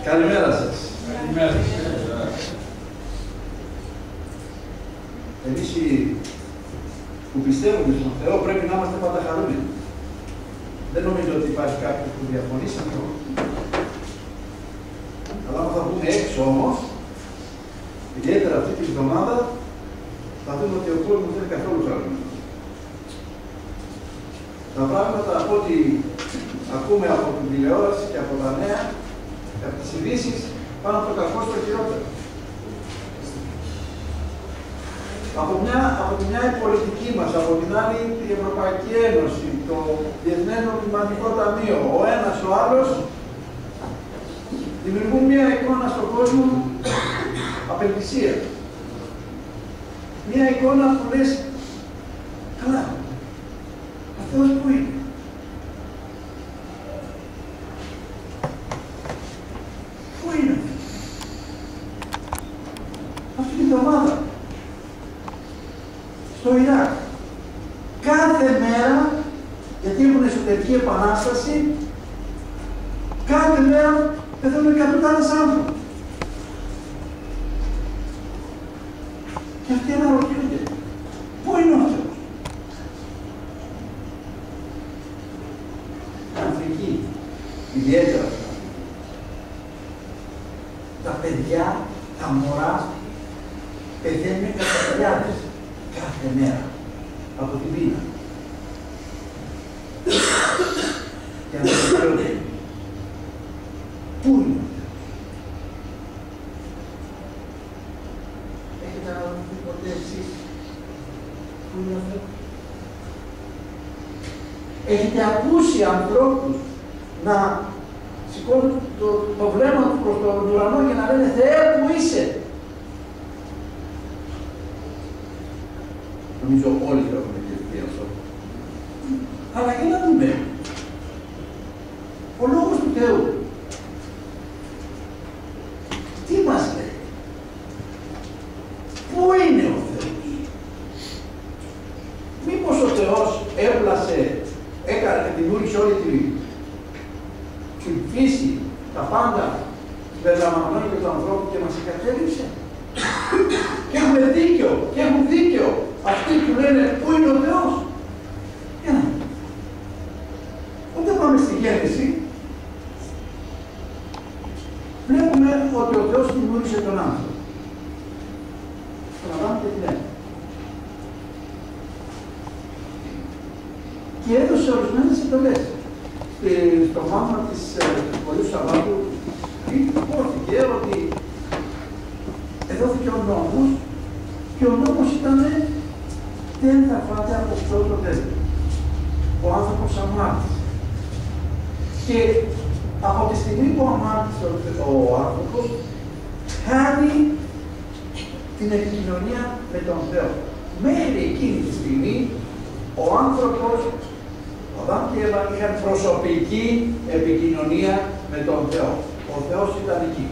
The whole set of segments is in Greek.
Καλημέρα σας. Καλημέρα. Εμείς που πιστεύουμε στον Θεό πρέπει να είμαστε πάντα χαρούμενοι. Δεν νομίζω ότι υπάρχει κάποιος που διαφωνεί σε αυτό. Αλλά αν θα βγούμε έξω όμως, ιδιαίτερα αυτή τη βδομάδα, θα δούμε ότι ο κόσμος δεν είναι καθόλου χαρούμενος. Τα πράγματα από ό,τι ακούμε από την τηλεόραση και από τα νέα και από τις ειδήσεις πάνε από το κακό στο χειρότερο. Από τη μια η πολιτική μας, από την άλλη η Ευρωπαϊκή Ένωση, το Διεθνές Νομισματικό Ταμείο, ο ένας ο άλλος, δημιουργούν μια εικόνα στον κόσμο απελπισίας. Μια εικόνα που λες, καλά, ο Θεός που είναι. Πού είναι αυτή την εβδομάδα στο Ιράκ. Κάθε μέρα, γιατί έχουν εσωτερική επανάσταση, κάθε μέρα πεθαίνουν εκατοντάδες άνθρωποι. Και αυτοί αναρωτιούνται, πού είναι ο Θεός? Αφρική, ιδιαίτερα τα παιδιά, τα μωρά, πεθαίνουν κατά χιλιάδες κάθε μέρα από την πείνα. Και αναρωτιούνται, πού είναι ο Θεός? Έχετε αναρωτηθεί ποτέ εσείς πού είναι ο Θεός? Έχετε ακούσει ανθρώπους να σηκώνουν το βλέμμα του προς τον ουρανό και να λένε Θεέ, πού είσαι? Νομίζω όλοι το έχουμε σκεφτεί αυτό. Αλλά για να δούμε. Ο λόγος του Θεού τι μας λέει? Πού είναι ο Θεός? Μήπως ο Θεός έπλασε, έκανε, δημιούργησε όλη τη φύση, τα πάντα, περιλαμβανομένου και του ανθρώπου και μας εγκατέλειψε? Και έχουμε δίκιο, και έχουν δίκιο αυτοί που λένε πού είναι ο Θεός? Για να δούμε. Όταν πάμε στη Γέννηση, βλέπουμε ότι ο Θεός δημιούργησε τον άνθρωπο. Καταλαβαίνετε και τι λέμε. Και έδωσε ορισμένες εντολές. Στο μάθημα της Πολίου Σαββάτου υπόθηκε ότι εδόθηκε ο νόμος και ο νόμος ήταν δεν θα φάτε από αυτό το δέντρο. Ο άνθρωπος αμάρτησε. Και από τη στιγμή που αμάρτησε ο άνθρωπος, χάνει την επικοινωνία με τον Θεό. Μέχρι εκείνη τη στιγμή, ο άνθρωπος, ο Αδάμ και η Εύα, είχαν προσωπική επικοινωνία με τον Θεό. Ο Θεός ήταν εκεί.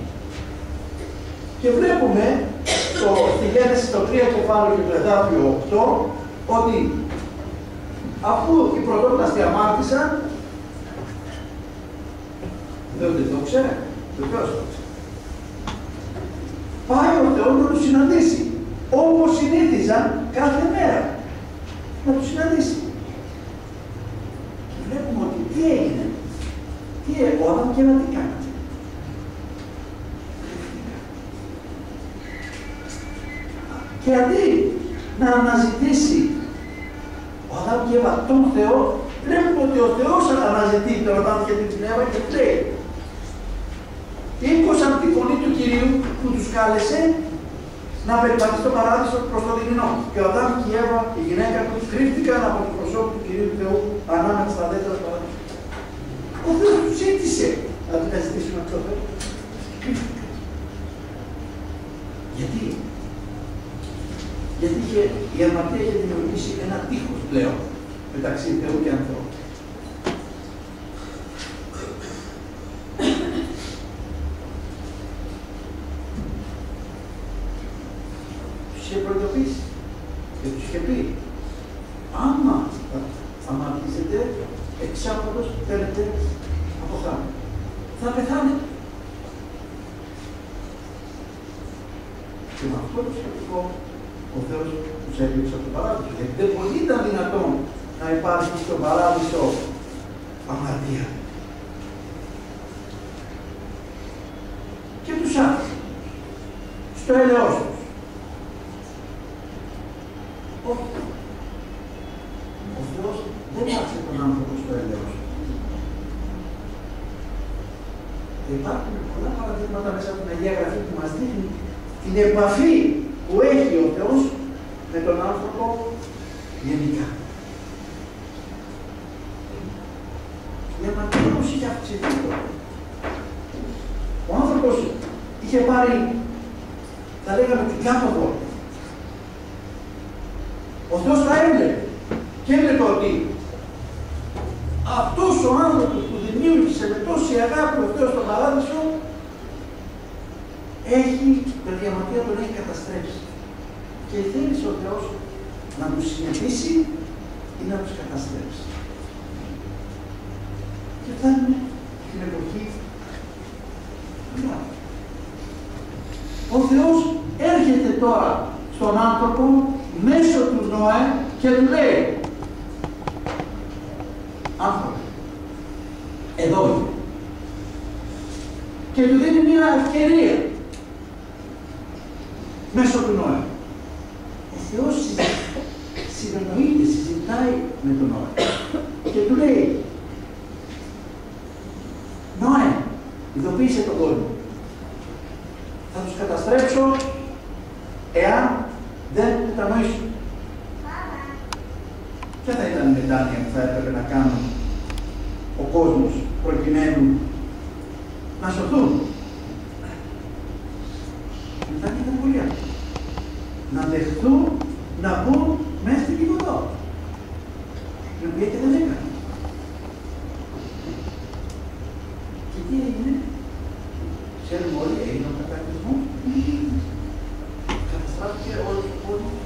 Και βλέπουμε στη Γέννηση το 3 κεφάλαιο και το εδάφιο 8 ότι αφού οι πρωτόπλαστοι αμάρτησαν, δεν το ξέρει, βεβαίως το ξέρει. Πάει ο Θεός να τους συναντήσει, όπως συνήθιζαν κάθε μέρα. Να τους συναντήσει. Και βλέπουμε ότι τι έγινε. Ο Άδαμ και Εύα τι κάνανε? Και αντί να αναζητήσει ο Αδάμ και Εύα τον Θεό, βλέπουμε ότι ο Θεός αναζητεί τον Αδάμ και την Εύα και λέει ήκουσαν τη φωνή του Κυρίου που τους κάλεσε να περιπατήσει στο παράδεισο προς το δειλινό. Και ο Αδάμ και η Εύα, η γυναίκα του, κρύφτηκαν από το προσώπου του Κυρίου του Θεού ανάμεσα στα δέντρα του παράδεισου. Ο Θεός τους ζήτησε να την ζητήσουν αυτό το Θεό. Κρύφτηκαν. Γιατί? Γιατί η αμαρτία είχε δημιουργήσει ένα τείχος πλέον μεταξύ Θεού και ανθρώπου. Τους είχε προειδοποιήσει και τους είχε πει άμα αμαρτήσετε εξάποδος θέλετε από θάνατο. Θα πεθάνετε. Και με αυτό το σκεπτικό ο Θεός τους έδιωξε από τον παράδεισο. Γιατί δεν πολύ ήταν δυνατόν να υπάρχει στον παράδεισο αμαρτία. Και τους άφησε στο έλεος τους. Όχι. Ο Θεός δεν άφησε τον άνθρωπο στο έλεος του. Υπάρχουν πολλά παραδείγματα μέσα από την Αγία Γραφή που μας δείχνει την επαφή που έχει ο Θεός με τον άνθρωπο γενικά. Η αμαρτία όμως είχε αυξηθεί τώρα. Ο άνθρωπος είχε πάρει, θα λέγαμε, την κάποδο. Ο Θεός τα έβλεπε και έβλεπε ότι αυτός ο άνθρωπος που δημιούργησε με τόση αγάπη ο Θεός στον παράδεισο έχει, με τη αμαρτία τον έχει καταστρέψει. Και θέλησε ο Θεός να τους συνεχίσει ή να τους καταστρέψει. Και φτάνουμε την εποχή του. Ο Θεός έρχεται τώρα στον άνθρωπο μέσω του Νόε και του λέει: άνθρωπο, εδώ είναι. Και του δίνει μια ευκαιρία μέσω του Νόε. Ο Θεός συνεννοείται, συζητάει με τον Νόε και του λέει: Νόε, ειδοποίησε τον κόσμο. Θα τους καταστρέψω εάν δεν μετανοήσουν. Ποια θα ήταν η μετάνοια που θα έπρεπε να κάνουν ο κόσμος προκειμένου να σωθούν? Η μετάνοια ήταν πολύ απλή. Να δεχτούν να μπουν μέσα στην Κιβωτό, την οποία και δεν έκανε. Και τι έγινε? Ξέρουμε όλοι, έγινε ο κατακλυσμός. Καταστράφηκε όλος ο κόσμος.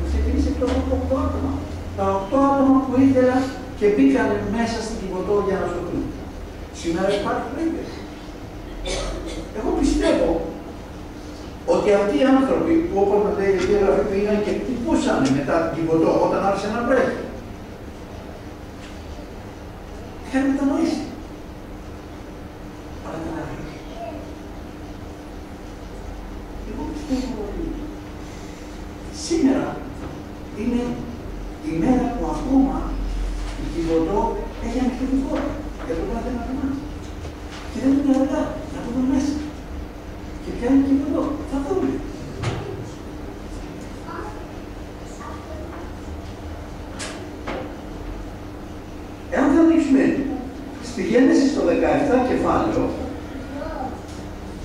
Ξεκίνησε το 8 άτομα. Τα 8 άτομα που ήθελαν και μπήκαν μέσα στην Κιβωτό για να σωθούν. Σήμερα υπάρχει περίπτωση. Εγώ πιστεύω ότι αυτοί οι άνθρωποι που, όπως μας λέει η Αγία Γραφή, πήγαν και χτυπούσαν μετά την Κιβωτό όταν άρχισε να βρέχει, είχαν μετανοήσει. Αλλά δεν άρχισε. Εγώ πιστεύω ότι σήμερα είναι η μέρα που ακόμα η Κιβωτό έχει ανοιχτή την πόρτα για το κάθε ένα από εμάς. Και δεν είναι αργά να το δούμε μέσα. Και ποια είναι η Κιβωτό? Θα δούμε. Εάν θα ανοίξουμε στη Γένεση στο 17 κεφάλαιο,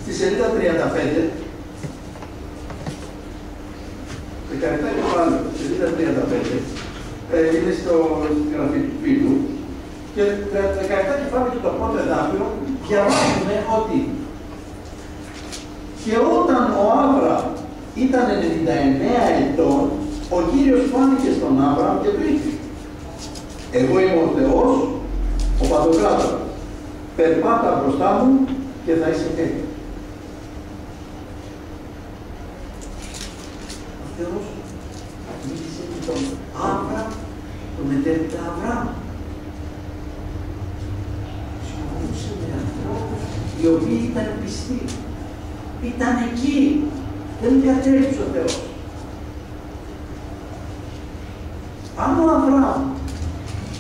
στη σελίδα 35, 17 κεφάλαιο, σελίδα 35, είναι στο γραφή του φίλου, και 17 κεφάλαιο και το πρώτο εδάφιο διαβάζουμε ότι και όταν ο Άβραμ ήταν 99 ετών, ο Κύριος φάνηκε στον Άβραμ και του είπε: εγώ είμαι ο Θεός, ο Παντοκράτορας. Περπάτα μπροστά μου και θα είσαι έτοιμος. Ο Θεός μίλησε με τον Άβραμ, τον μετέπειτα Αβραάμ. Συνομιλούσε με ανθρώπους οι οποίοι ήταν πιστοί. Ήταν εκεί. Δεν κατέληψε ο Θεός. Αν ο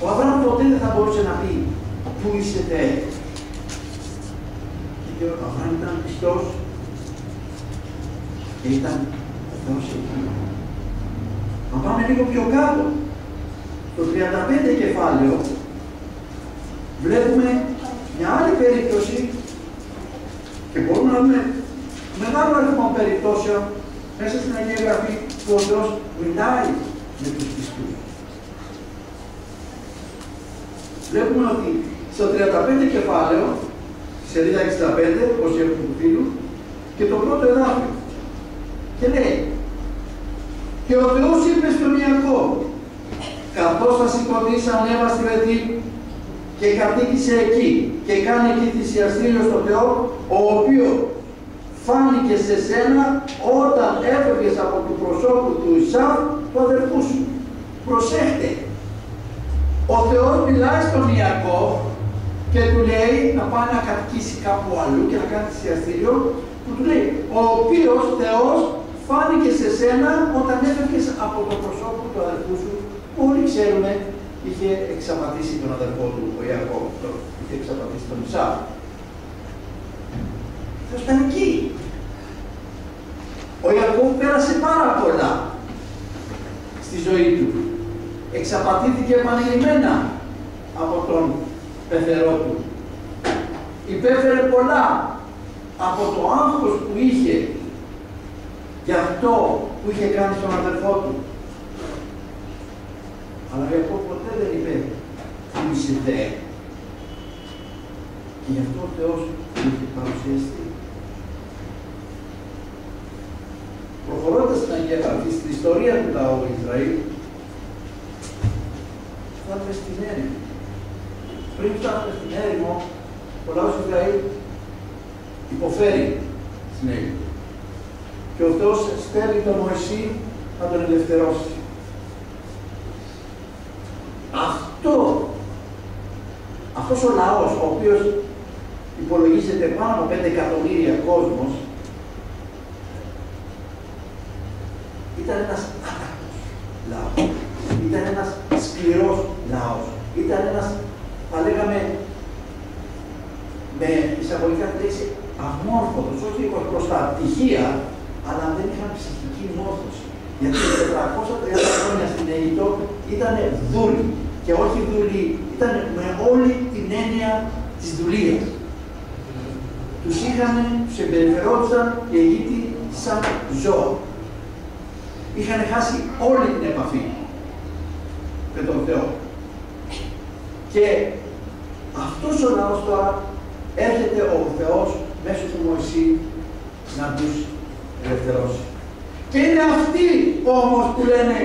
Αβραάμ ποτέ δεν θα μπορούσε να πει πού είσαι Θεέ. Και ο Αβραάμ ήταν πιστός και ήταν ο Θεός εκεί. Να πάμε λίγο πιο κάτω. Το 35 κεφάλαιο βλέπουμε μια άλλη περίπτωση και μπορούμε να δούμε μεγάλο αριθμό περιπτώσεων μέσα στην Αγία Γραφή που ο Θεός μιλάει με τους πιστούς. Βλέπουμε ότι στο 35 κεφάλαιο, σελίδα 65, όπως έχουμε του φίλου, και το πρώτο εδάφιο. Και λέει: και ο Θεός είπε στον Ιακώβ, καθώς θα σηκωθείς ανέβα στη Βεθήλ και κατοίκησε εκεί και κάνει εκεί θυσιαστήριο στο Θεό, ο οποίος φάνηκε σε σένα όταν έφευγες από του προσώπου του Ισαύ, του αδερφού σου. Προσέχτε. Ο Θεός μιλάει στον Ιακώβ και του λέει να πάει να κατοικήσει κάπου αλλού και να κάνει θυσιαστήριο, που του λέει, ο οποίος Θεός φάνηκε σε σένα όταν έφευγες από το προσώπου του αδερφού σου, που όλοι ξέρουμε είχε εξαπατήσει τον αδερφό του, ο Ιακώβ, είχε εξαπατήσει τον Ισαύ. Θεός ήταν εκεί. Ο Ιακώβ πέρασε πάρα πολλά στη ζωή του. Εξαπατήθηκε επανειλημμένα από τον πεθερό του. Υπέφερε πολλά από το άγχος που είχε για αυτό που είχε κάνει στον αδερφό του. Αλλά ο Ιακώβ ποτέ δεν είπε «Του είσαι δε». Και γι' αυτό ο Θεός του είχε παρουσιαστεί. Προχωρώντας στην ιστορία του λαού Ισραήλ, φτάνουμε στην έρημο. Πριν φτάσουμε στην έρημο, ο λαός Ισραήλ υποφέρει στην Αίγυπτο. Και ο Θεός στέλνει τον Μωυσή να τον ελευθερώσει. Αυτός ο λαός, ο οποίος υπολογίζεται πάνω από 5 εκατομμύρια κόσμος, ήταν ένας άτακτος λαός. Ήταν ένας σκληρός λαός. Ήταν ένας, θα λέγαμε, με εισαγωγικά τη λέξη αμόρφωτος, όχι προς τα πτυχία, αλλά δεν είχαν ψυχική μόρφωση. Γιατί 430 χρόνια στην Αίγυπτο ήταν δούλοι. Και όχι δούλοι, ήταν με όλη την έννοια της δουλείας. Τους εμπεριφερόντουσαν οι Αιγύπτιοι σαν ζώα. Είχαν χάσει όλη την επαφή με τον Θεό. Και αυτός ο λαός τώρα έρχεται ο Θεός μέσω του Μωυσή να τους ελευθερώσει. Και είναι αυτοί όμως που λένε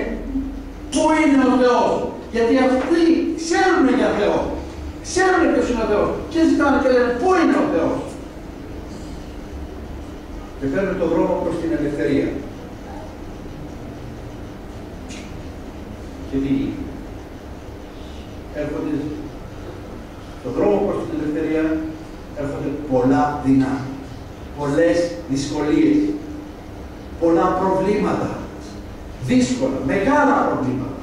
πού είναι ο Θεός. Γιατί αυτοί ξέρουν για Θεό. Ξέρουν ποιος είναι ο Θεός. Και ζητάνε και λένε πού είναι ο Θεός. Και παίρνουν τον δρόμο προς την ελευθερία. Και τι γίνει. Έρχονται στον δρόμο προς την ελευθερία, έρχονται πολλά δεινά, πολλές δυσκολίες, πολλά προβλήματα, δύσκολα, μεγάλα προβλήματα.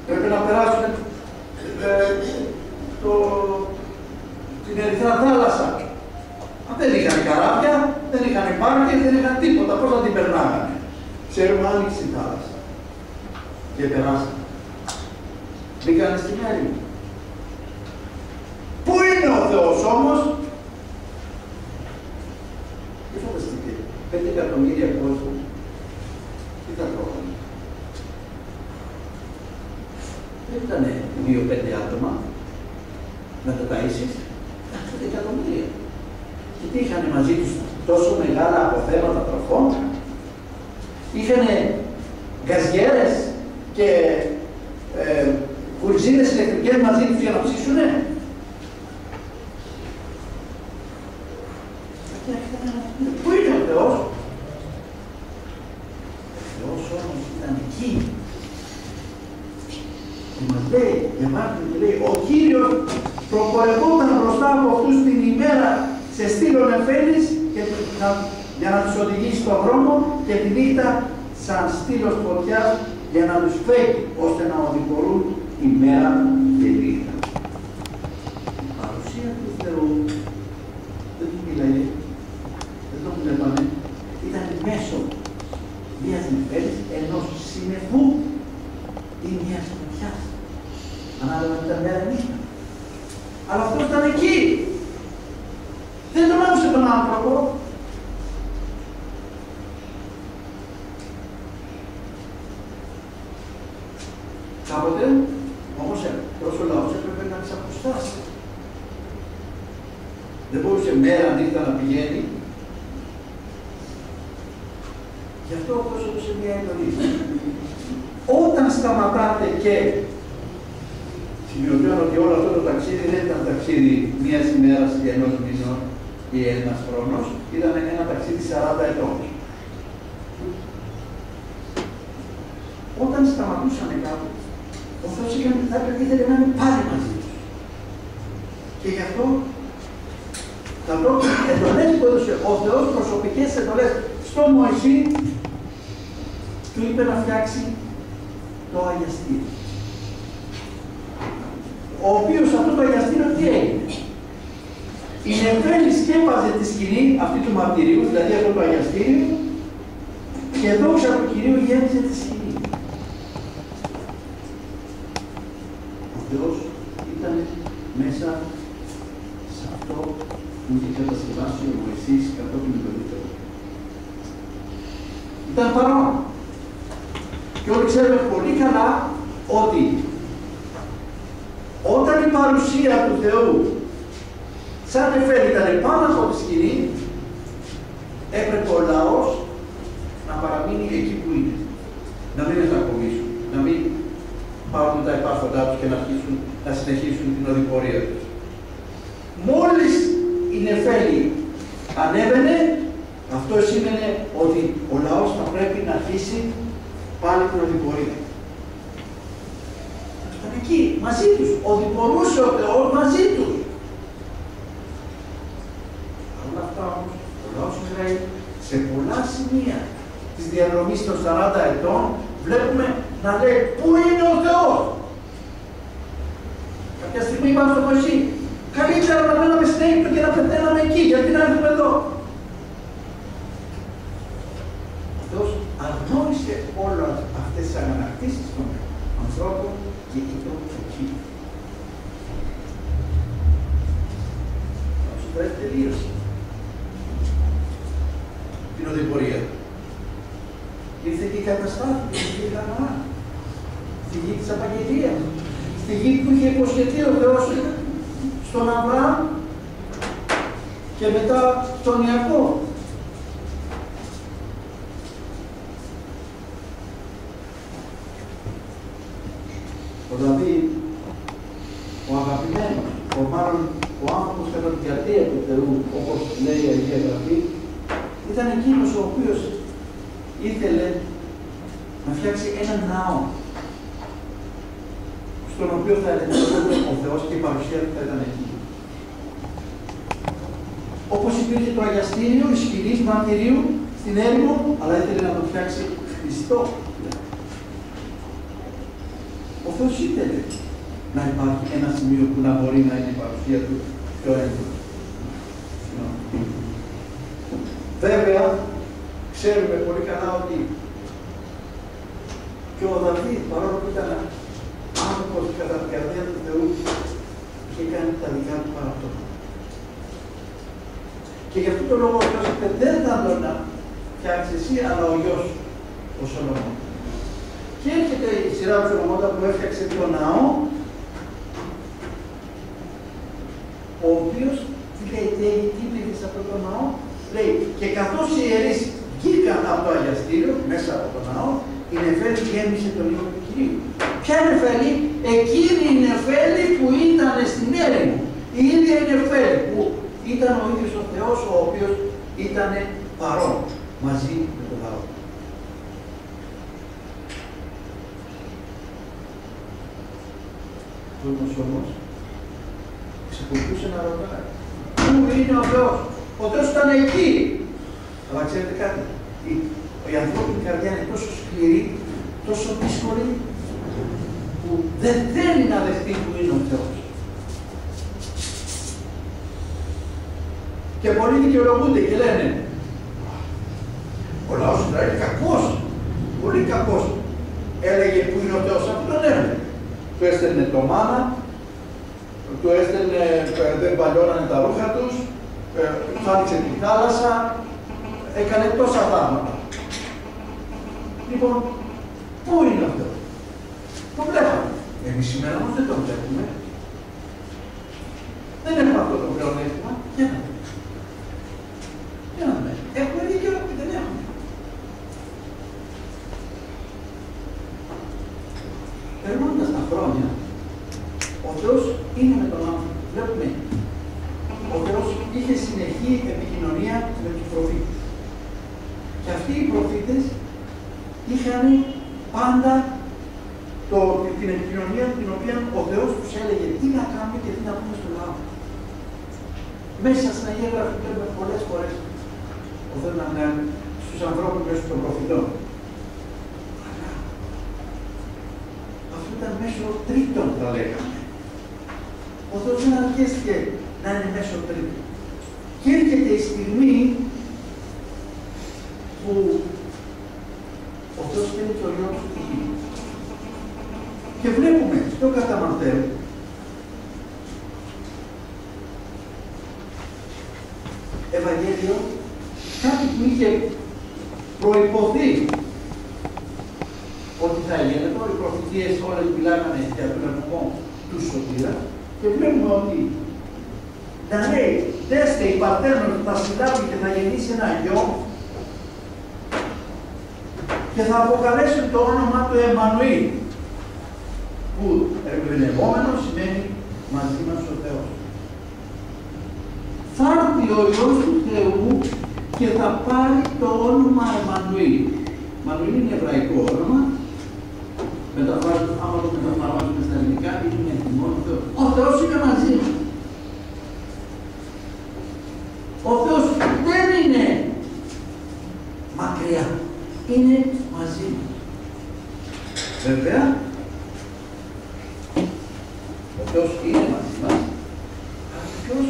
Πρέπει να περάσουν την Ερυθρά Θάλασσα. Δεν είχαν καράβια, δεν είχαν πάρκες, δεν είχαν τίποτα. Πώς θα την περνάγανε. Ξέρουμε, άνοιξε η θάλασσα. Και περάσανε. Μπήκανε στην έρημο. Πού είναι ο Θεός όμως? Τι φανταστείτε, 5 εκατομμύρια κόσμο. Τι θα τρώγανε. Δεν ήταν 2-5 άτομα να τα ταΐσεις, 5 εκατομμύρια. Και τι είχαν μαζί τους τόσο μεγάλα αποθέματα τροφών. Είχαν γκαζιέρες και κουρζίνες ηλεκτρικές μαζί τους για να ψήσουνε. Πού είναι ο Θεός? Ο Θεός όμως ήταν εκεί. Και μας λέει, και λέει, ο Κύριος προπορευόταν μπροστά από αυτούς την ημέρα σε στήλον εφέλης για να τους οδηγήσει στον δρόμο και τη νύχτα σαν στήλος φωτιάς για να τους φέρει ώστε να οδηγορούν ημέρα και νύχτα. Η παρουσία του Θεού δεν του μιλάει, δεν το βλέπαμε, ήταν μέσω μιας νεφέλης, ενός συννεφού ή μιας φωτιάς. Ανάλογα με τα μέρα νύχτα. Αλλά αυτός ήταν εκεί. Δεν τον άκουσε τον άνθρωπο. Κάποτε, όμως ο λαός έπρεπε να ξαποστάσει. Δεν μπορούσε μέρα νύχτα να πηγαίνει. Γι' αυτό αυτός έδωσε μια εντολή. Όταν σταματάτε και σημειωτέων ότι όλο αυτό το ταξίδι δεν ήταν ταξίδι μιας ημέρας ή ενός μηνών, ένας χρόνος, ήταν ένα ταξίδι 40 ετών. Όταν σταματούσαν κάπου, ο Θεός ήθελε να είναι πάλι μαζί τους. Και γι' αυτό τα πρώτα εντολές που έδωσε ο Θεός, προσωπικές εντολές στον Μωυσή, του είπε να φτιάξει το αγιαστήριο. Ο οποίος αυτό το αγιαστήριο τι έγινε? Η Νεφέλη σκέπαζε τη σκηνή αυτή του μαρτυρίου, δηλαδή αυτό το αγιαστήριο, και δόξα του Κυρίου γέμιζε τη σκηνή. Ο Θεός ήταν μέσα σε αυτό που είχε κατασκευάσει ο Μωυσής κατόπιν του Θεού. Ήταν παρόν. Και όλοι ξέρουμε πολύ καλά ότι όταν η παρουσία του Θεού σαν Νεφέλη ήταν πάνω από τη σκηνή, έπρεπε ο λαός να παραμείνει εκεί που είναι. Να μην μετακομίσουν, να μην πάρουν τα υπάρχοντά τους και να συνεχίσουν την οδηπορία τους. Μόλις η Νεφέλη ανέβαινε, αυτό σήμαινε ότι ο λαός θα πρέπει να αρχίσει πάλι την οδηπορία. Ήταν εκεί, μαζί τους. Οδηπορούσε ο Θεός μαζί τους. Όλα αυτά όμως, ο λαός του Ισραήλ, σε πολλά σημεία της διαδρομής των 40 ετών, βλέπουμε να λέει πού είναι ο Θεός. Κάποια στιγμή είπαμε στο Μωυσή, καλύτερα να μέναμε στην Αίγυπτο και να πεθαίναμε εκεί, γιατί να έρθουμε εδώ. Ο Θεός αγνώρισε όλες αυτές τις ανακτήσεις των ανθρώπων και είπε εκεί. Θα σου πρέπει τελείωση την οδηπορία. Ήρθε και η καταστάθηκε, ήρθε και η Χαναά, στη γη της Απαγγελίας, στη γη που είχε υποσχεθεί ο Θεός στον Αβραάμ και μετά στον Ιακώβ. Ο Δαβίδ, ο αγαπημένος, ο άνθρωπος κατά τη καρδία του Θεού, όπως λέει η Αγία Γραφή, ήταν εκείνος ο οποίος ήθελε να φτιάξει έναν ναό, στον οποίο θα ελευθερώνεται ο Θεός και η παρουσία του θα ήταν εκεί. Όπως υπήρχε το αγιαστήριο, η σκηνή μαρτυρίου στην έρημο, αλλά ήθελε να το φτιάξει πιστό. Ο Θεός ήθελε να υπάρχει ένα σημείο που να μπορεί να είναι η παρουσία του πιο έντονα. Βέβαια, ξέρουμε πολύ καλά ότι και ο Δαβίδ, παρόλο που ήταν άνθρωπος κατά την καρδία του Θεού, είχε κάνει τα δικά του παραπτώματα. Και γι' αυτό το λόγο ο Θεός είπε, δεν θα τον φτιάξει εσύ, αλλά ο γιος σου, ο Σολομών. Και έρχεται η σειρά του Σολομώντα που έφτιαξε τον ναό, ο οποίος, τι λέει, τι πήγε σε αυτό το ναό, λέει, και καθώς οι ιερείς βγήκαν από το αγιαστήριο, μέσα από το ναό, η Νεφέλη γέμισε τον ύμνο του Κυρίου. Ποια Νεφέλη? Εκείνη η Νεφέλη που ήταν στην έρημο. Η ίδια η Νεφέλη που ήταν ο ίδιος ο Θεός, ο οποίος ήταν παρόν μαζί με τον λαό. Ο κόσμος όμως εξακολουθούσε να ρωτάει. Πού είναι ο Θεός? Ο Θεός ήταν εκεί. Αλλά ξέρετε κάτι, η ανθρώπινη καρδιά είναι τόσο σκληρή, τόσο δύσκολη, που δεν θέλει να δεχτεί που είναι ο Θεός. Και πολλοί δικαιολογούνται και λένε, ο λαός του Ισραήλ κακός, πολύ κακός. Έλεγε που είναι ο Θεός, αυτό τον έλεγε. Του έστελνε το μάνα, του έστελνε, δεν παλιώνανε τα ρούχα τους, του άνοιξε τη θάλασσα, έκανε τόσα πράγματα. Λοιπόν, πού είναι αυτό? Το βλέπαμε. Εμείς σήμερα όμως δεν το βλέπουμε. Δεν έχουμε αυτό το πλεονέκτημα. Για να δούμε. Για να δούμε. Έχουμε δίκιο ή δεν έχουμε? Περνώντας τα χρόνια, ο Θεός είναι με τον άνθρωπο. Βλέπουμε. Ο Θεός είχε συνεχή επικοινωνία με τους προφήτες. Και αυτοί οι προφήτες είχαν πάντα την επικοινωνία την οποία ο Θεός τους έλεγε τι να κάνουμε και τι να πούμε στο λαό. Μέσα στην Αγία Γραφή βλέπουμε πολλές φορές ο Θεός να μιλάει στους ανθρώπους μέσω των προφητών. Αλλά αυτό ήταν μέσω τρίτων, θα λέγαμε. Ο Θεός δεν αρκέστηκε να είναι μέσω τρίτων. Και έρχεται η στιγμή που ο Θεός στέλνει το Υιό του στη γη. Και βλέπουμε στο κατά Μαθαίου Ευαγγέλιο κάτι που είχε προϋποθεί ότι θα έγινε. Τώρα οι προφητείες όλες μιλάγανε για τον ερχομό του Σωτήρα και βλέπουμε ότι να λέει δέστε η Παρθένος θα συλλάβει και θα γεννήσει ένα γιο και θα αποκαλέσει το όνομα του Εμμανουήλ, που εμπνευόμενο σημαίνει μαζί μας ο Θεός. Θα έρθει ο Υιός του Θεού και θα πάρει το όνομα Εμμανουήλ. Εμμανουήλ είναι εβραϊκό όνομα. Άμα το μεταφράζουμε στα ελληνικά, είναι μόνο Θεός. Ο Θεός είναι μαζί μας. Ο Θεός δεν είναι μακριά. Είναι μαζί μας. Βέβαια, ο Θεός είναι μαζί μας, αλλά ο Θεός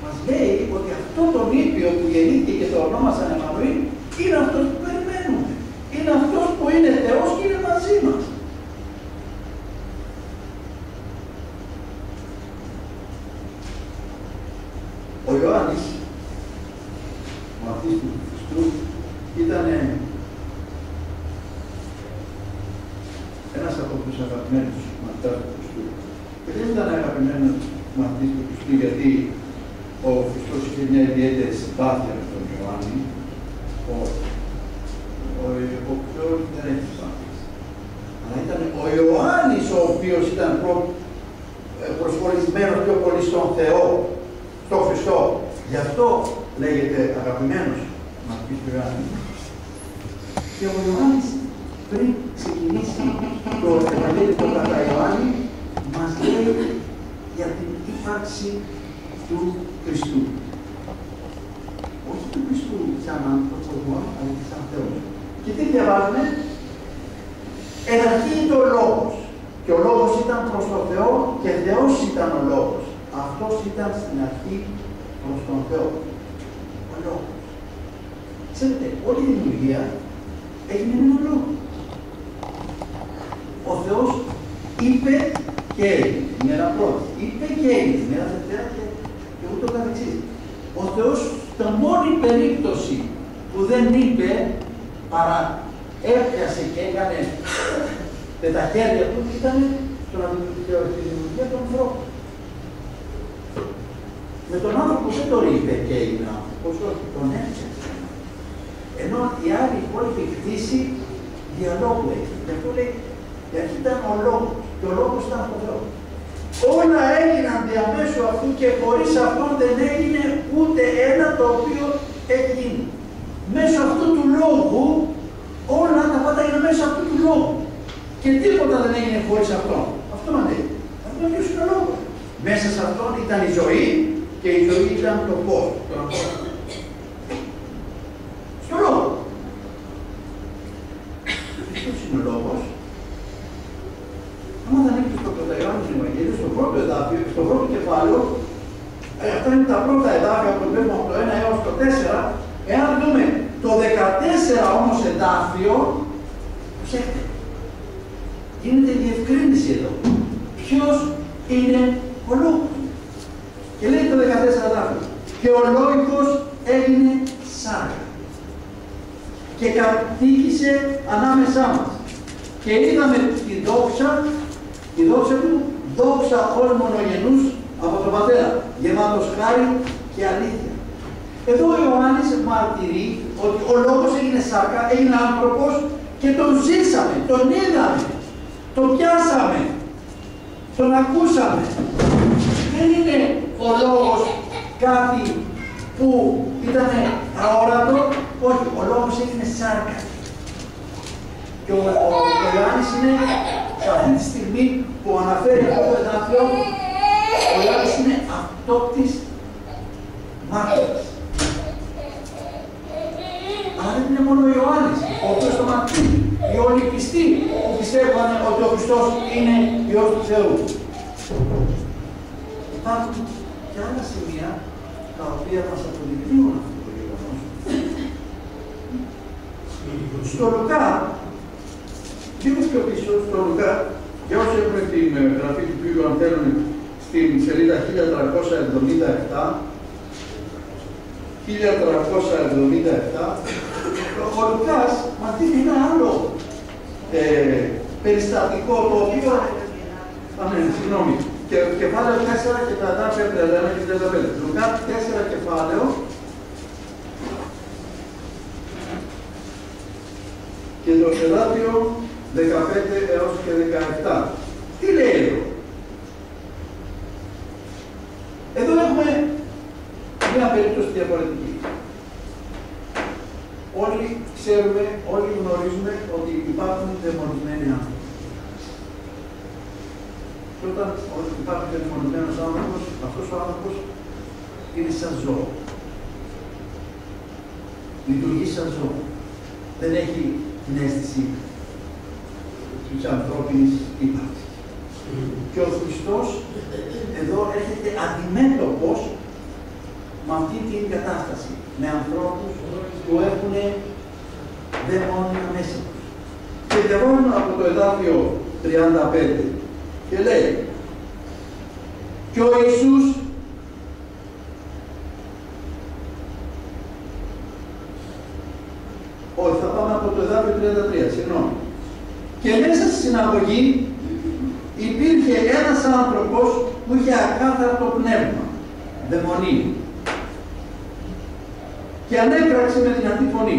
μας λέει ότι αυτό τον ήπιο που γεννήθηκε και το ονόμασαν Εμμανουήλ είναι αυτός που περιμένουμε. Είναι αυτός που είναι Θεός και είναι μαζί μας. Ο Ιωάννης, ο μαθητής του Χριστού, ήταν ένας από τους αγαπημένους μαθητάς του Χριστού. Και δεν ήταν αγαπημένος μαθητής του Χριστού γιατί ο Χριστός είχε μια ιδιαίτερη συμπάθεια με τον Ιωάννη. Ο Θεός δεν έχει συμπάθειες. Αλλά ήταν ο Ιωάννης ο οποίος ήταν προσχωρησμένος πιο πολύ στον Θεό, στον Χριστό. Γι' αυτό λέγεται αγαπημένος μαθητής του Ιωάννη. Και ο Ιωάννης πριν ξεκινήσει το Ευαγγέλιο του κατά Ιωάννη, μας λέει για την ύπαρξη του Χριστού. Όχι του Χριστού σαν άνθρωπο μόνο, αλλά και σαν Θεός. Και τι διαβάζουμε? Εν αρχή ήταν ο Λόγος. Και ο Λόγος ήταν προς τον Θεό και Θεός ήταν ο Λόγος. Αυτός ήταν στην αρχή προς τον Θεό. Ο Λόγος. Ξέρετε, όλη η δημιουργία έγινε με έναν λόγο. Ο Θεός είπε και έγινε, μέρα πρώτη. Είπε και έγινε, μέρα δευτέρα και ούτω καθεξής. Ο Θεός, στην μόνη περίπτωση που δεν είπε, παρά έπιασε και έκανε με τα χέρια του, ήταν στο να δημιουργήσει τη δημιουργία του ανθρώπου. Με τον άνθρωπο δεν το είπε και έγινε άνθρωπος, όχι, τον έπιασε. Ενώ η άλλη υπόλοιπη κτήση διαλόγου έχει. Γι' αυτό λέει, γιατί ήταν ο λόγος, και ο λόγος ήταν ο Θεός. Όλα έγιναν διαμέσου αυτού και χωρίς αυτόν δεν έγινε ούτε ένα το οποίο έχει γίνει. Μέσω αυτού του λόγου, όλα τα πάντα είναι μέσω αυτού του λόγου. Και τίποτα δεν έγινε χωρίς αυτόν. Αυτό μας λέει. Αυτό είναι ο λόγος. Μέσα σε αυτόν ήταν η ζωή και η ζωή ήταν το πώς. Στο λόγο. Αυτός είναι ο λόγος. Άμα θα ανοίξει το Ιωάννη του Ευαγγέλιο, στο πρώτο εδάφιο, στο πρώτο κεφάλαιο, αυτά είναι τα πρώτα εδάφια που βλέπουμε από το 1 έως το 4. Εάν δούμε το 14 όμως εδάφιο, προσέχτε, γίνεται διευκρίνηση εδώ. Ποιος είναι ο λόγος? Και λέει το 14 εδάφιο. Και ο Λόγος έγινε σάρκα και κατοίκησε ανάμεσά μας. Και είδαμε τη δόξα του, δόξα ως μονογενούς από τον Πατέρα, γεμάτος χάρη και αλήθεια. Εδώ ο Ιωάννης μαρτυρεί ότι ο Λόγος έγινε σάρκα, έγινε άνθρωπος και τον ζήσαμε, τον είδαμε, τον πιάσαμε, τον ακούσαμε. Δεν είναι κάτι που ήταν αόρατο, όχι, ο λόγος έγινε σάρκα. Και ο Ιωάννης είναι, σε αυτή τη στιγμή που αναφέρει αυτό το εδάφιο, ο Ιωάννης είναι αυτόπτης μάρτυρας. Αλλά δεν είναι μόνο ο Ιωάννης, ο οποίος το μαρτύρει. Οι όλοι πιστοί που πιστεύουν ότι ο Χριστός είναι Υιός του Θεού. Υπάρχουν και άλλα σημεία τα οποία μας αποδεικνύουν αυτό το γεγονός. Στο Λουκά, λίγο πιο πίσω, στο Λουκά, για όσοι έχουν την γραφή του Κύριου, αν θέλουν, στην σελίδα 1377, 1377, ο Λουκάς μας δίνει ένα άλλο περιστατικό, το οποίο, συγγνώμη, και κεφάλαιο 4 και 31 και 35. Λουκά 4 κεφάλαιο και το εδάφιο 15 έως και 17. Τι λέει εδώ? Εδώ έχουμε μια περίπτωση διαφορετική. Όλοι ξέρουμε, όλοι γνωρίζουμε ότι υπάρχουν δαιμονισμένοι άνθρωποι. Και όταν υπάρχει δαιμονισμένος άνθρωπος, αυτός ο άνθρωπος είναι σαν ζώο. Λειτουργεί σαν ζώο. Δεν έχει την αίσθηση της ανθρώπινης ύπαρξης. Και ο Χριστός εδώ έρχεται αντιμέτωπος με αυτή την κατάσταση, με ανθρώπους που έχουν δαιμόνια μέσα τους. Και διαβάζουμε από το εδάφιο 35 και λέει, και ο Ιησούς όχι, θα πάμε από το εδάφιο 33, συγγνώμη. Και μέσα στη συναγωγή υπήρχε ένας άνθρωπος που είχε ακάθαρτο πνεύμα, δαιμονία. Και ανέκραξε με δυνατή φωνή,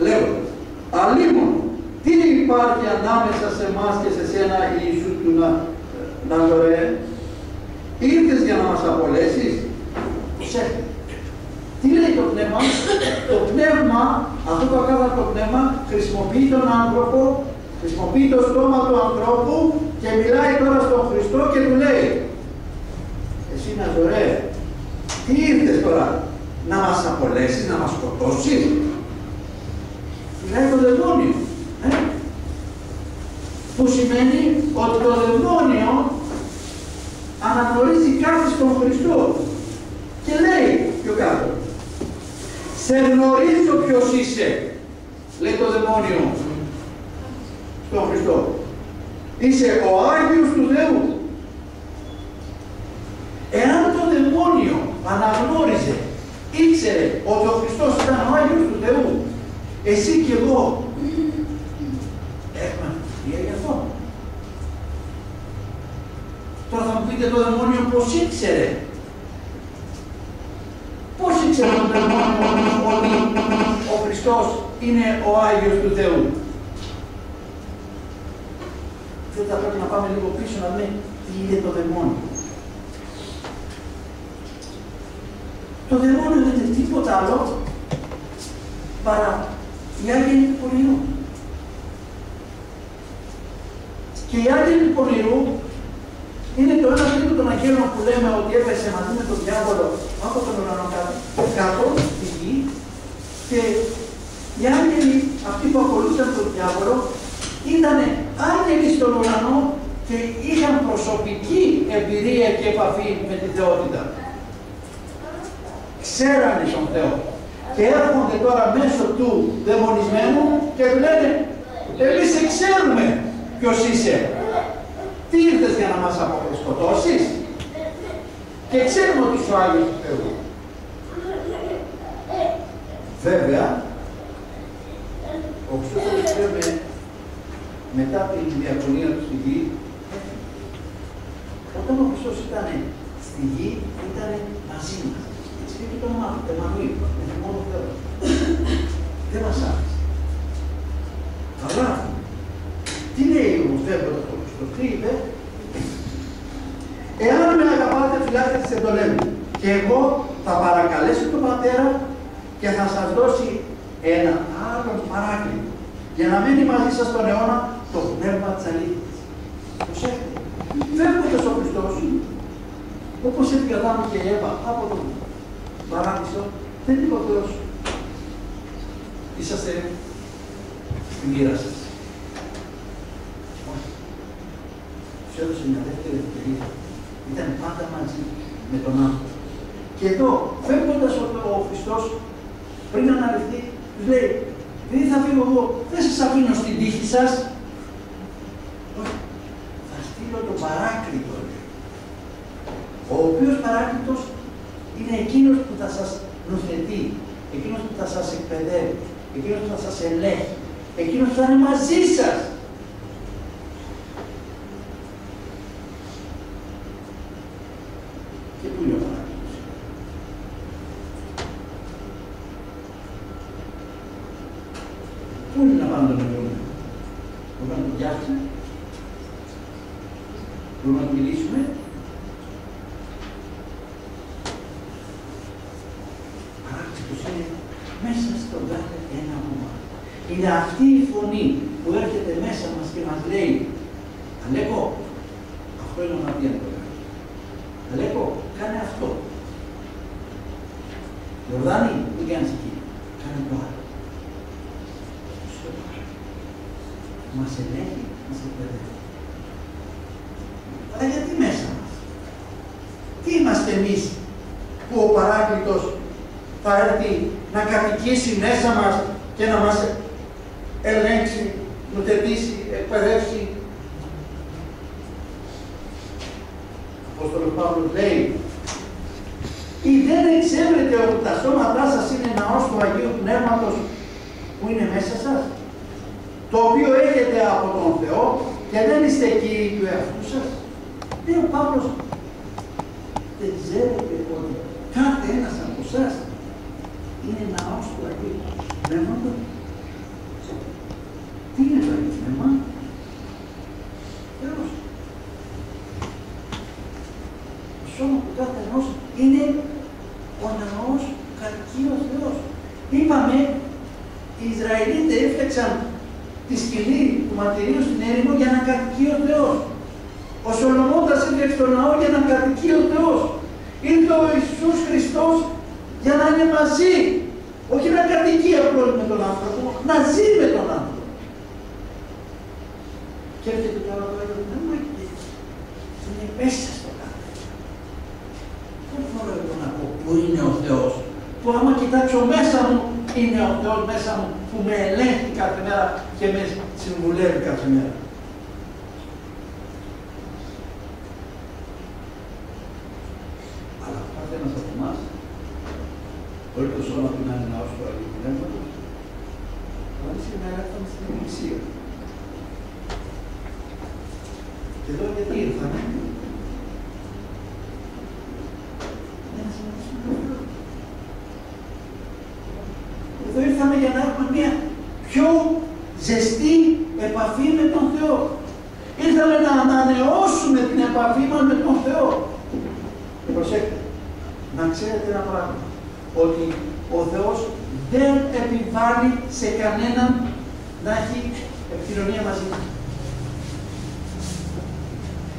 λέγοντας, αλίμον, τι υπάρχει ανάμεσα σε εμάς και σε σένα, Ιησού του Ναζωρέ, ήρθες για να μας απολέσεις? Προσέχτε. Τι λέει το πνεύμα? Το πνεύμα, αυτό το ακάθαρτο πνεύμα, χρησιμοποιεί τον άνθρωπο, χρησιμοποιεί το στόμα του ανθρώπου και μιλάει τώρα στον Χριστό και του λέει, εσύ Ναζωρέ, τι ήρθες τώρα, να μας απολέσεις, να μας σκοτώσεις? Μιλάει το δαιμόνιο. Που σημαίνει ότι το δαιμόνιο αναγνωρίζει κάτι στον Χριστό και λέει πιο κάτω, σε γνωρίζω ποιος είσαι, λέει το δαιμόνιο στον Χριστό. Είσαι ο Άγιος του Θεού. Εάν το δαιμόνιο αναγνώριζε, ήξερε ότι ο Χριστός ήταν ο Άγιος του Θεού, εσύ και εγώ έχουμε αμφιβολία γι' αυτό. Τώρα θα μου πείτε το δαιμόνιο πώς ήξερε. Πώς ήξερε το δαιμόνιο ότι ο Χριστός είναι ο Άγιος του Θεού? Δεν θα πρέπει να πάμε λίγο πίσω να δούμε τι είναι το δαιμόνιο. Το δαιμόνιο δεν είναι τίποτα άλλο παρά οι άγγελοι του πονηρού. Και οι άγγελοι του πονηρού είναι το ένα τύπο των αγγέλων που λέμε ότι έπεσε μαζί με τον διάβολο από τον ουρανό κάτω, στη γη, και οι άγγελοι αυτοί που ακολούθησαν τον διάβολο ήταν άγγελοι στον ουρανό και είχαν προσωπική εμπειρία και επαφή με τη θεότητα. Ξέρανε τον Θεό. Και έρχονται τώρα μέσω του δαιμονισμένου και του λένε, εμείς σε ξέρουμε ποιος είσαι. Τι ήρθες για να μας σκοτώσεις? Και ξέρουμε ότι είσαι ο Άγιος του Θεού. Βέβαια, ο Χριστός μετά την διακονία του στη γη, όταν ο Χριστός ήταν στη γη, ήταν μαζί μας. Έτσι και το όνομά του, Εμμανουήλ, με μόνο Θεό. Δεν μας άφησε. Αλλά, τι λέει όμως βέβαια ο Χριστός, τι είπε? Εάν με αγαπάτε, φυλάτε τις εντολές μου. Και εγώ θα παρακαλέσω τον Πατέρα και θα σας δώσει έναν άλλον παράκλητο για να μένει μαζί σας τον αιώνα το πνεύμα της αλήθειας. Προσέχετε. Φεύγοντας ο Χριστός, όπως έφυγε Αδάμ και η Εύα από τον παράδεισο, δεν είπε ο Θεός, είσαστε στην μοίρα σας. Όχι. Τους έδωσε μια δεύτερη ευκαιρία. Ήταν πάντα μαζί με τον άνθρωπο. Και εδώ, φεύγοντας ο Χριστός, πριν αναλυθεί, τους λέει, επειδή θα φύγω εγώ, δεν σας αφήνω στην τύχη σας. Όχι. Θα στείλω τον παράκλητο. Ο οποίος παράκλητος είναι εκείνος που θα σας νοθετεί, εκείνος που θα σας εκπαιδεύει, εκείνος που θα σας ελέγχει, εκείνος που θα είναι μαζί σας. Και πού είναι ο παράκλητος? Πού είναι να πάμε τον αιώνα? Μπορούμε να τον πιάσουμε? Μπορούμε να τον μιλήσουμε? Μέσα στον κάθε ένα όνομα. Είναι αυτή η φωνή που έρχεται μέσα μας και μας λέει, Αλέκο, αυτό είναι ο Μαρτία το κάνει. Αλέκο, κάνε αυτό. Ιορδάνη, μην κάνεις εκεί. Κάνε το άλλο. Μας ελέγχει, μας εκπαιδεύει. Αλλά γιατί μέσα μας? Τι είμαστε εμείς που ο Παράκλητος θα έρθει να κατοικήσει μέσα μας και να μας ελέγξει, νοθετήσει, εκπαιδεύσει? Ο Απόστολος Παύλος λέει, ή δεν εξέβρετε ότι τα σώματά σας είναι ναός του Αγίου Πνεύματος που είναι μέσα σας, το οποίο έχετε από τον Θεό και δεν είστε κύριοι του εαυτού σας? Λέει ο Παύλος, δεν ξέρετε ότι κάθε ένας από εσάς είναι ναός του Αγίου Πνεύματος? Τι είναι το Αγίο Πνεύμα? Θεός. Το σώμα του κάθε ενός είναι ο ναός που κατοικεί ο Θεός. Είπαμε, οι Ισραηλίτες έφτιαξαν τη σκηνή του μαρτυρίου στην έρημο για να κατοικεί ο Θεός. Ο Σολομώντας έφτιαξε τον ναό για να κατοικεί ο Θεός. Ήρθε ο Ιησούς Χριστός για να είναι μαζί. Όχι να κατοικεί απλώς με τον άνθρωπο, να ζει με τον άνθρωπο. Και έρχεται τώρα το Άγιο Πνεύμα και είναι μέσα στο κάθε. Δεν μπορώ εγώ να πω που είναι ο Θεός. Που άμα κοιτάξω μέσα μου, είναι ο Θεός μέσα μου που με ελέγχει κάθε μέρα και με συμβουλεύει κάθε μέρα. Αλλά ο καθένας από εμάς, μπορεί το σώμα του να είναι ναός του Αγίου Πνεύματος, αλλά σήμερα έρθαμε στην Εκκλησία. Και εδώ γιατί ήρθαμε? Για να συναντήσουμε τον Θεό. Εδώ ήρθαμε για να έχουμε μια πιο ζεστή επαφή με τον Θεό. Ήρθαμε να ανανεώσουμε την επαφή μας με τον Θεό. Και προσέξτε, να ξέρετε ένα πράγμα, ότι ο Θεός δεν επιβάλλει σε κανέναν να έχει επικοινωνία μαζί του.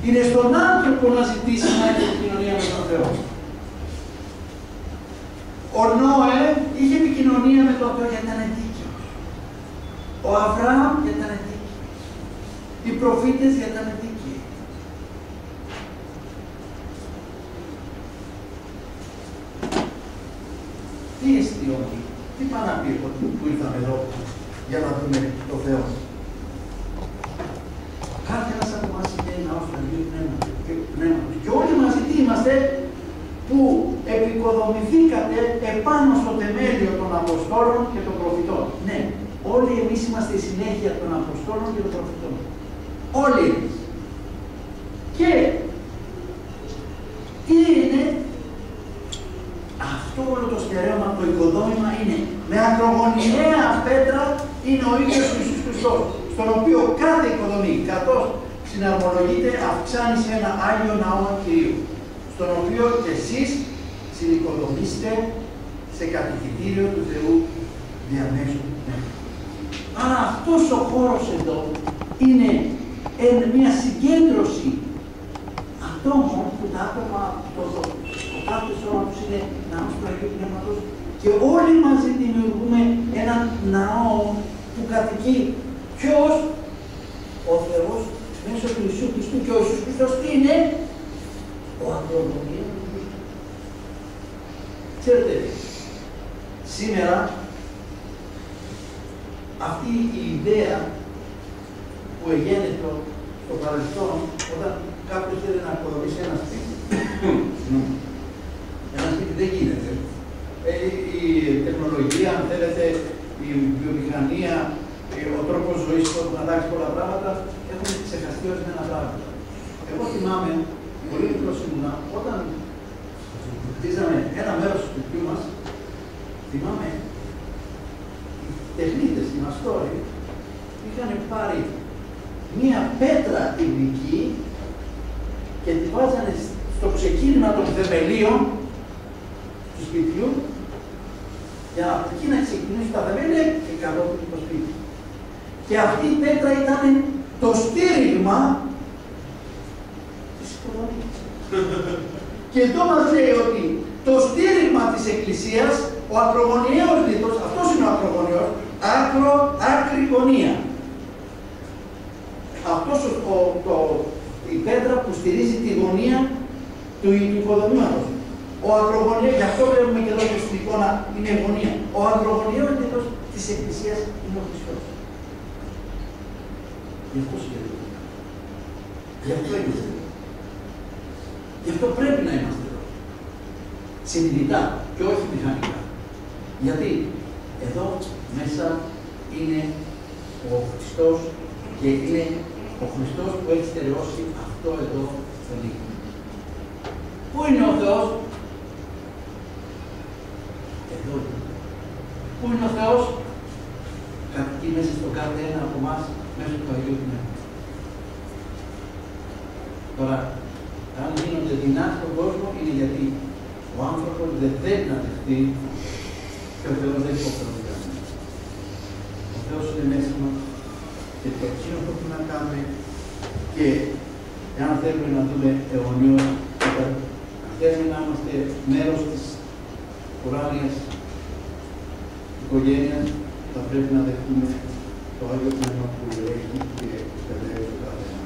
Είναι στον άνθρωπο να ζητήσει να έχει επικοινωνία με τον Θεό. Ο Νόε είχε επικοινωνία με τον Θεό γιατί ήταν δίκαιος. Ο Αβραάμ γιατί ήταν δίκαιος. Οι προφήτες γιατί ήταν δίκαιοι. Τι αισθιώνει, τι πάει να πει που ήρθαμε εδώ για να δούμε το Θεό? Κάθε ένας από εμάς είναι ναός του Αγίου Πνεύματος. Και όλοι μαζί τι είμαστε? Που επικοδομηθήκατε επάνω στο θεμέλιο των Αποστόλων και των Προφητών. Ναι, όλοι εμείς είμαστε η συνέχεια των Αποστόλων και των Προφητών. Όλοι εμείς. Και τι είναι αυτό όλο το στερέωμα, το οικοδόμημα είναι με ακρογωνιαία πέτρα είναι ο ίδιος ο Ιησούς Χριστός, στον οποίο κάθε οικοδομή, καθώς συναρμολογείται, αυξάνει σε ένα Άγιο Ναό Κυρίου, στον οποίο και εσείς συνοικοδομήστε σε κατοικητήριο του Θεού διαμέσου του Πνεύματος. Άρα αυτός ο χώρος εδώ είναι μια συγκέντρωση ατόμων που τα άτομα, ο κάθε σώμα τους είναι ναός του Αγίου Πνεύματος και όλοι μαζί δημιουργούμε έναν ναό που κατοικεί ποιος? Ο Θεός μέσω του Ιησού Χριστού. Και ο Ιησούς Χριστός τι είναι? Ο ανθρωπογενής του Χριστού. Ξέρετε, σήμερα αυτή η ιδέα που εγέννεται στο παρελθόν, όταν κάποιος θέλει να οικοδομήσει ένα σπίτι, ένα σπίτι δεν γίνεται. Η τεχνολογία, αν θέλετε, η βιομηχανία, ο τρόπος ζωής που έχουν αλλάξει πολλά πράγματα, έχουν ξεχαστεί ορισμένα πράγματα. Εγώ θυμάμαι, πολύ μικρός ήμουνα, όταν χτίζαμε ένα μέρος του σπιτιού μας, θυμάμαι, οι τεχνίτες, οι μαστόροι, είχαν πάρει μία πέτρα ειδική και τη βάζανε στο ξεκίνημα των θεμελίων του σπιτιού για να εκεί να ξεκινήσουν τα θεμέλια και κατόπιν το σπίτι. Και αυτή η πέτρα ήταν το στήριγμα της οικοδομίας. Και εδώ μας λέει ότι το στήριγμα της Εκκλησίας, ο ακρογωνιαίος λίθος, αυτός είναι ο ακρογωνιαίος, άκρη γωνία. Αυτός η πέτρα που στηρίζει τη γωνία του οικοδομήματος. Ο ακρογωνιαίος, γι' αυτό βλέπουμε και εδώ στην εικόνα, είναι γωνία. Ο ακρογωνιαίος λίθος της Εκκλησίας είναι ο Χριστός. Γι' αυτό συγκεκριμένα. Γι' αυτό είμαστε εδώ. Γι' αυτό πρέπει να είμαστε εδώ. Συνειδητά και όχι μηχανικά. Γιατί εδώ μέσα είναι ο Χριστός και είναι ο Χριστός που έχει στερεώσει αυτό εδώ το λύκο. Πού είναι ο Θεός? Εδώ είναι. Πού είναι ο Θεός? Κατοικεί μέσα στο κάθε ένα από εμάς, μέσα του Αγίου Πνεύματος. Τώρα, αν γίνονται δεινά στον κόσμο, είναι γιατί ο άνθρωπος δεν θέλει να δεχτεί και ο Θεός δεν υποχρεώνει κανένα. Ο Θεός είναι μέσα μας και το εκείνο που πρέπει να κάνουμε και εάν θέλουμε να δούμε αιωνίως, αν θέλουμε να είμαστε μέρος της ουράνιας οικογένειας, θα πρέπει να δεχτούμε το Άγιο Πνεύμα που έχει και στελέχει το κάθε ένα.